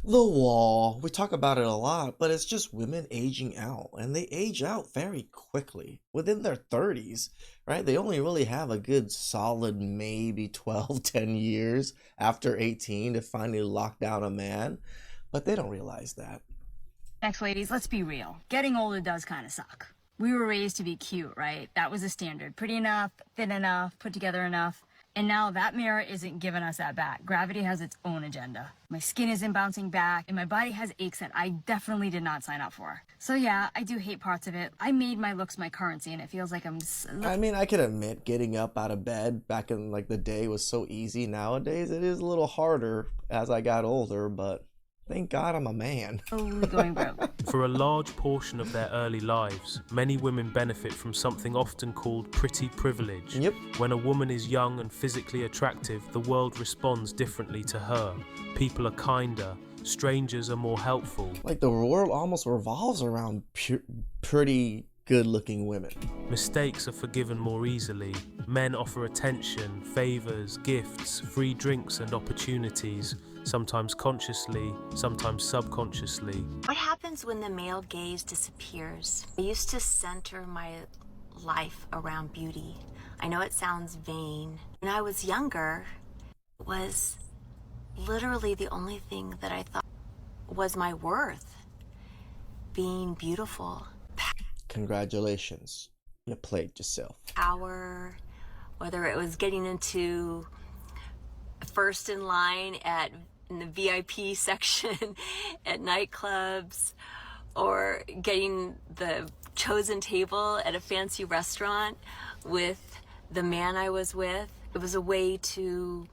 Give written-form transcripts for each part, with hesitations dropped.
The wall. We talk about it a lot, but it's just women aging out, and they age out very quickly within their 30s, right? They only really have a good solid maybe 12, 10 years after 18 to finally lock down a man, but they don't realize that. Next, ladies, let's be real. Getting older does kind of suck. We were raised to be cute, right? That was the standard. Pretty enough, thin enough, put together enough. And now that mirror isn't giving us that back. Gravity has its own agenda. My skin isn't bouncing back, and my body has aches that I definitely did not sign up for. So yeah, I do hate parts of it. I made my looks my currency, and it feels like I'm just... I mean, I can admit getting up out of bed back in like the day was so easy. Nowadays, it is a little harder as I got older, but thank God I'm a man. slowly going broke. For a large portion of their early lives, many women benefit from something often called pretty privilege. Yep. When a woman is young and physically attractive, the world responds differently to her. People are kinder, strangers are more helpful. Like the world almost revolves around pretty good-looking women. Mistakes are forgiven more easily. Men offer attention, favors, gifts, free drinks and opportunities, sometimes consciously, sometimes subconsciously. What happens when the male gaze disappears? I used to center my life around beauty. I know it sounds vain. When I was younger, it was literally the only thing that I thought was my worth, being beautiful. Congratulations, you played yourself. Power, whether it was getting into first in line in the VIP section at nightclubs, or getting the chosen table at a fancy restaurant with the man I was with. It was a way to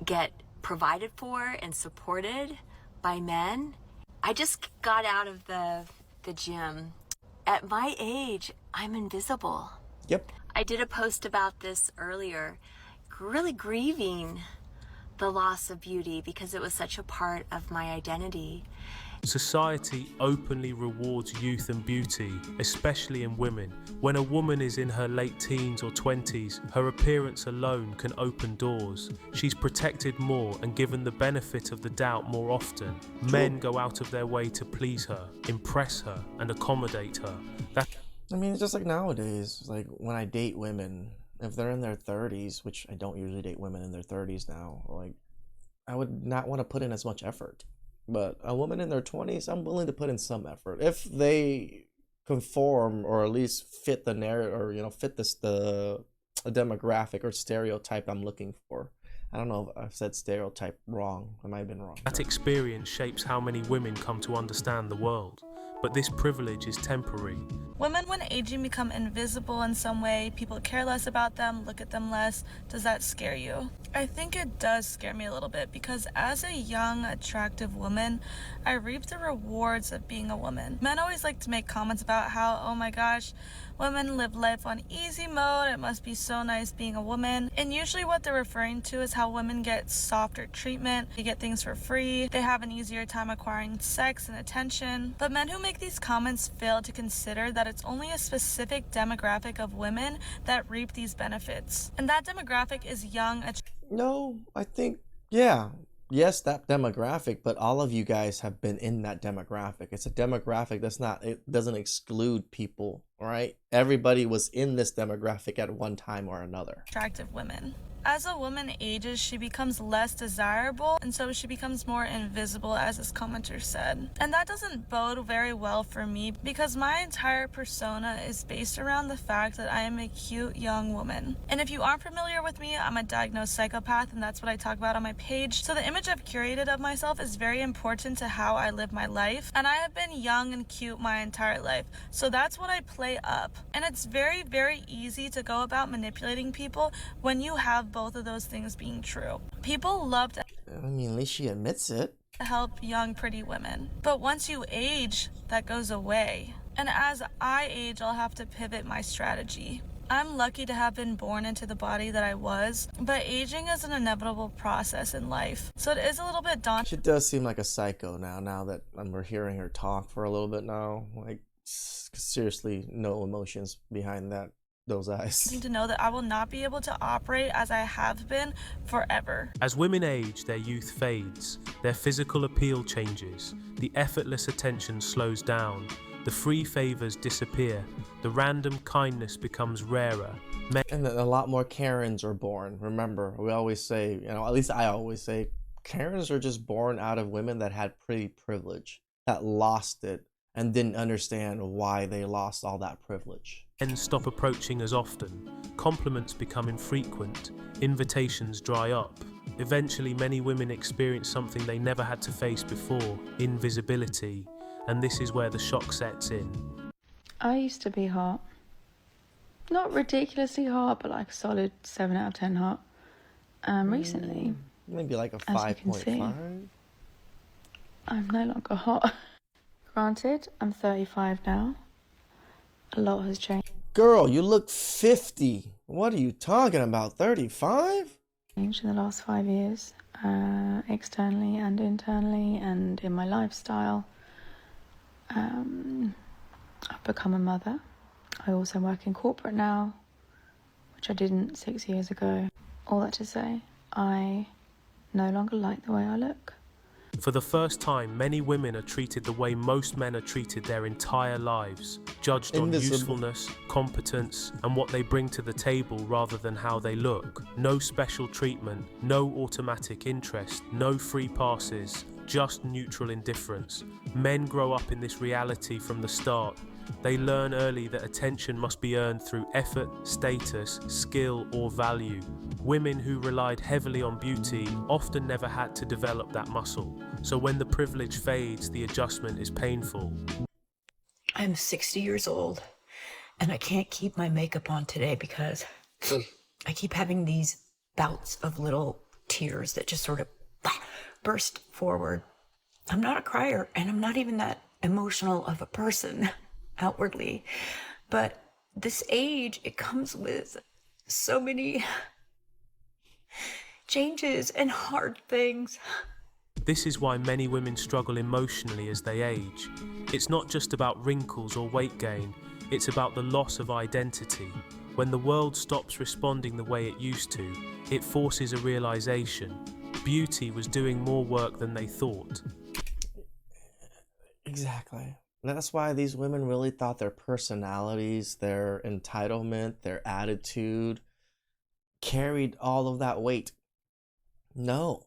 get provided for and supported by men. I just got out of the gym. At my age, I'm invisible. Yep. I did a post about this earlier, really grieving the loss of beauty because it was such a part of my identity. Society openly rewards youth and beauty, especially in women. When a woman is in her late teens or 20s, her appearance alone can open doors. She's protected more and given the benefit of the doubt more often. Men go out of their way to please her, impress her, and accommodate her. I mean, it's just like nowadays, like when I date women, if they're in their 30s, which I don't usually date women in their 30s now, like I would not want to put in as much effort. But a woman in their 20s, I'm willing to put in some effort if they conform or at least fit the narrative, or fit the demographic or stereotype I'm looking for. I don't know if I've said stereotype wrong. I might have been wrong. That experience shapes how many women come to understand the world. But this privilege is temporary. Women, when aging, become invisible in some way. People care less about them, look at them less. Does that scare you? I think it does scare me a little bit because as a young, attractive woman, I reap the rewards of being a woman. Men always like to make comments about how, oh my gosh, women live life on easy mode. It must be so nice being a woman. And usually what they're referring to is how women get softer treatment. They get things for free. They have an easier time acquiring sex and attention. But men who make these comments fail to consider that it's only a specific demographic of women that reap these benefits. And that demographic is young. No, I think, yeah. Yes, that demographic, but all of you guys have been in that demographic. It's a demographic it doesn't exclude people, right? Everybody was in this demographic at one time or another. Attractive women. As a woman ages, she becomes less desirable, and so she becomes more invisible, as this commenter said. And that doesn't bode very well for me because my entire persona is based around the fact that I am a cute young woman. And if you aren't familiar with me, I'm a diagnosed psychopath, and that's what I talk about on my page. So the image I've curated of myself is very important to how I live my life. And I have been young and cute my entire life. So that's what I play up. And it's very, very easy to go about manipulating people when you have both of those things being true. People love to I mean, at least she admits it. help young, pretty women. But once you age, that goes away. And as I age, I'll have to pivot my strategy. I'm lucky to have been born into the body that I was, but aging is an inevitable process in life. So it is a little bit daunting. She does seem like a psycho now that we're hearing her talk for a little bit now. Like, seriously, no emotions behind that those eyes. To know that I will not be able to operate as I have been forever. As women age, their youth fades, their physical appeal changes, the effortless attention slows down, the free favors disappear, the random kindness becomes rarer. And then a lot more Karens are born. Remember, we always say, at least I always say, Karens are just born out of women that had pretty privilege, that lost it, and didn't understand why they lost all that privilege. Men stop approaching as often, compliments become infrequent, invitations dry up. Eventually, many women experience something they never had to face before, invisibility, and this is where the shock sets in. I used to be hot. Not ridiculously hot, but like a solid 7 out of 10 hot. Recently, Maybe like a as you can see, 5.5. I'm no longer hot. Granted, I'm 35 now. A lot has changed. Girl, you look 50. What are you talking about? 35? In the last 5 years, externally and internally, and in my lifestyle. I've become a mother. I also work in corporate now, which I didn't 6 years ago. All that to say, I no longer like the way I look. For the first time, many women are treated the way most men are treated their entire lives, judged on usefulness, competence, and what they bring to the table rather than how they look. No special treatment, no automatic interest, no free passes, just neutral indifference. Men grow up in this reality from the start. They learn early that attention must be earned through effort, status, skill, or value. Women who relied heavily on beauty often never had to develop that muscle. So when the privilege fades, the adjustment is painful. I'm 60 years old and I can't keep my makeup on today because I keep having these bouts of little tears that just sort of burst forward. I'm not a crier and I'm not even that emotional of a person outwardly, but this age, it comes with so many changes and hard things. This is why many women struggle emotionally as they age. It's not just about wrinkles or weight gain, it's about the loss of identity. When the world stops responding the way it used to, it forces a realization. Beauty was doing more work than they thought. Exactly. That's why these women really thought their personalities, their entitlement, their attitude carried all of that weight. No,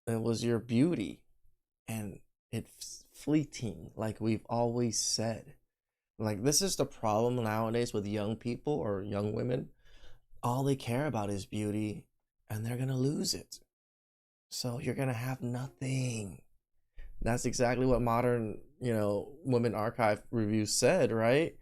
it was your beauty, and it's fleeting, like we've always said. Like, this is the problem nowadays with young people or young women. All they care about is beauty, and they're gonna lose it. So you're gonna have nothing. That's exactly what modern, Women Archive reviews said, right?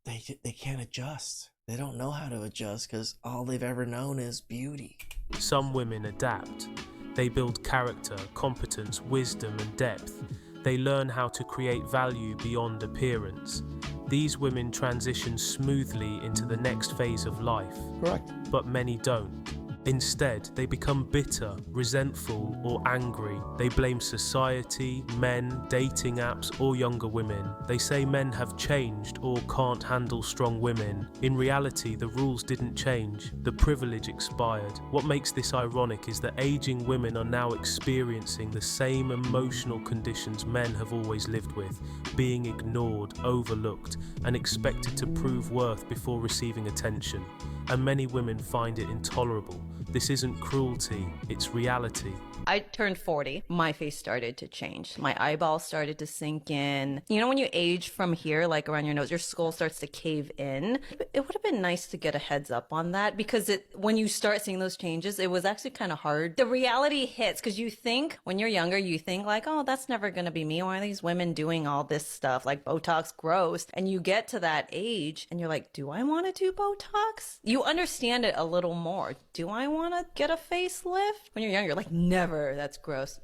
They can't adjust. They don't know how to adjust because all they've ever known is beauty. Some women adapt. They build character, competence, wisdom, and depth. They learn how to create value beyond appearance. These women transition smoothly into the next phase of life. Correct. But many don't. Instead, they become bitter, resentful, or angry. They blame society, men, dating apps, or younger women. They say men have changed or can't handle strong women. In reality, the rules didn't change. The privilege expired. What makes this ironic is that aging women are now experiencing the same emotional conditions men have always lived with, being ignored, overlooked, and expected to prove worth before receiving attention. And many women find it intolerable. This isn't cruelty, it's reality. I turned 40, my face started to change. My eyeballs started to sink in. You know when you age from here, like around your nose, your skull starts to cave in? It would have been nice to get a heads up on that because when you start seeing those changes, it was actually kind of hard. The reality hits because you think, when you're younger, you think like, oh, that's never going to be me. Why are these women doing all this stuff like Botox, gross? And you get to that age and you're like, do I want to do Botox? You understand it a little more. Do I want to get a facelift? When you're younger, you're like, never. That's gross.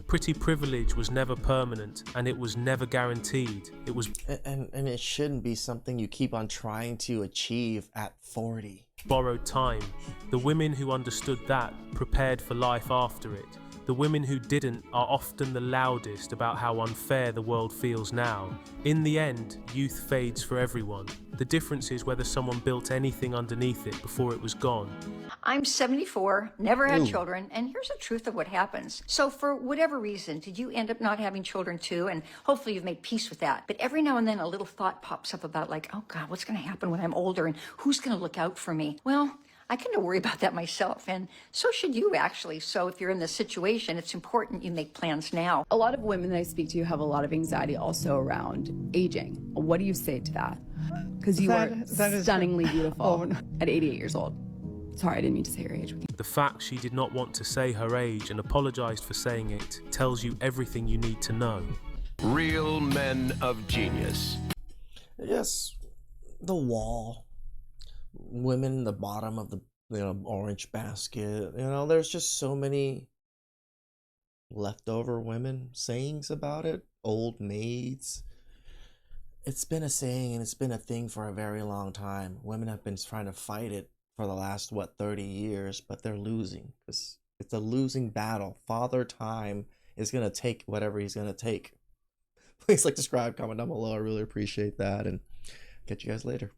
Pretty privilege was never permanent, and it was never guaranteed. It was and it shouldn't be something you keep on trying to achieve at 40. borrowed time. The women who understood that prepared for life after it. The women who didn't are often the loudest about how unfair the world feels now. In the end, youth fades for everyone. The difference is whether someone built anything underneath it before it was gone. I'm 74, never had children, and here's the truth of what happens. So for whatever reason, did you end up not having children too? And hopefully you've made peace with that. But every now and then a little thought pops up about like, oh God, what's gonna happen when I'm older and who's gonna look out for me? Well, I kind of worry about that myself, and so should you actually. So if you're in this situation, it's important you make plans now. A lot of women that I speak to have a lot of anxiety also around aging. What do you say to that? Because you are stunningly beautiful at 88 years old. Sorry, I didn't mean to say your age. The fact she did not want to say her age and apologized for saying it tells you everything you need to know. Real men of genius. Yes, the wall. Women, the bottom of the orange basket. There's just so many leftover women sayings about it. Old maids. It's been a saying and it's been a thing for a very long time. Women have been trying to fight it for the last 30 years, but they're losing because it's a losing battle. Father Time is gonna take whatever he's gonna take. Please subscribe, comment down below. I really appreciate that, and catch you guys later.